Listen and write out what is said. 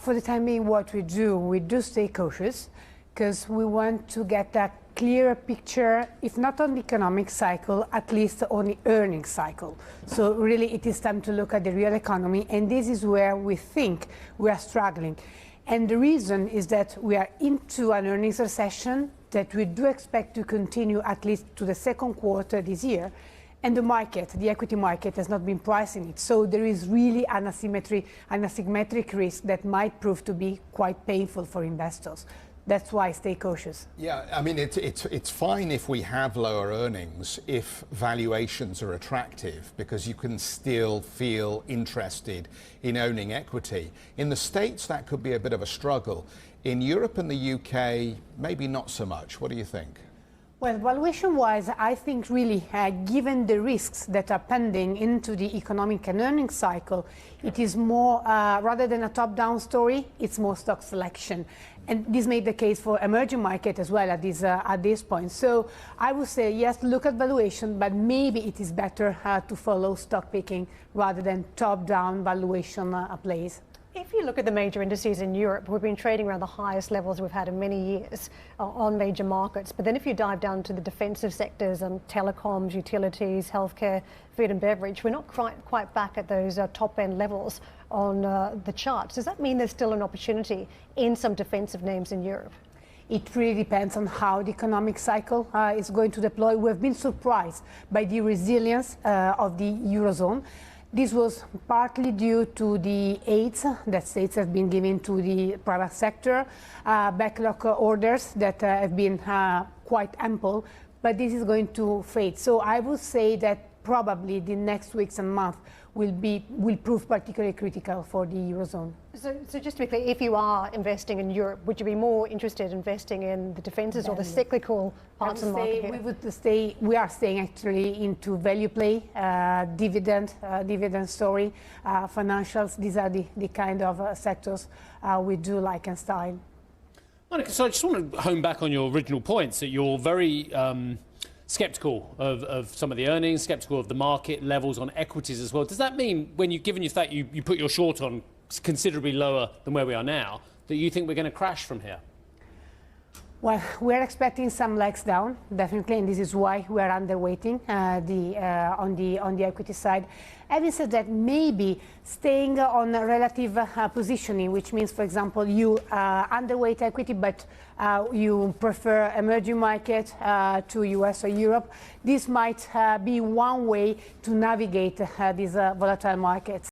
For the time being, what we do stay cautious because we want to get a clearer picture, if not on the economic cycle, at least on the earnings cycle. So really it is time to look at the real economy, and this is where we think we are struggling. And the reason is that we are into an earnings recession that we do expect to continue at least to the second quarter this year. And the market, the equity market, has not been pricing it. So there is really an asymmetric risk that might prove to be quite painful for investors. That's why stay cautious. Yeah, I mean, it's fine if we have lower earnings, if valuations are attractive, because you can still feel interested in owning equity. In the States, that could be a bit of a struggle. In Europe and the UK, maybe not so much. What do you think? Well, valuation-wise, I think really, given the risks that are pending into the economic and earnings cycle, it is more, rather than a top-down story, it's more stock selection. And this made the case for emerging market as well at this point. So I would say, yes, look at valuation, but maybe it is better to follow stock picking rather than top-down valuation plays. If you look at the major indices in Europe, we've been trading around the highest levels we've had in many years on major markets. But then if you dive down to the defensive sectors, telecoms, utilities, healthcare, food and beverage, we're not quite back at those top-end levels on the charts. Does that mean there's still an opportunity in some defensive names in Europe? It really depends on how the economic cycle is going to deploy. We've been surprised by the resilience of the Eurozone. This was partly due to the aids that states have been giving to the private sector, backlog orders that have been quite ample, but this is going to fade. So I would say that probably the next weeks and months will prove particularly critical for the Eurozone. So just to be clear, if you are investing in Europe, would you be more interested in investing in the defences or the cyclical parts of the market here? We are staying actually into value play, dividend story, financials. These are the kind of sectors we do like and style. Monica, so I just want to hone back on your original points that you're very sceptical of some of the earnings, sceptical of the market levels on equities as well. Does that mean, when given that you put your short on considerably lower than where we are now, that you think we're going to crash from here? Well, we're expecting some legs down, definitely, and this is why we're underweighting on the equity side. Having said that, maybe staying on a relative positioning, which means, for example, you underweight equity, but you prefer emerging market to US or Europe. This might be one way to navigate these volatile markets.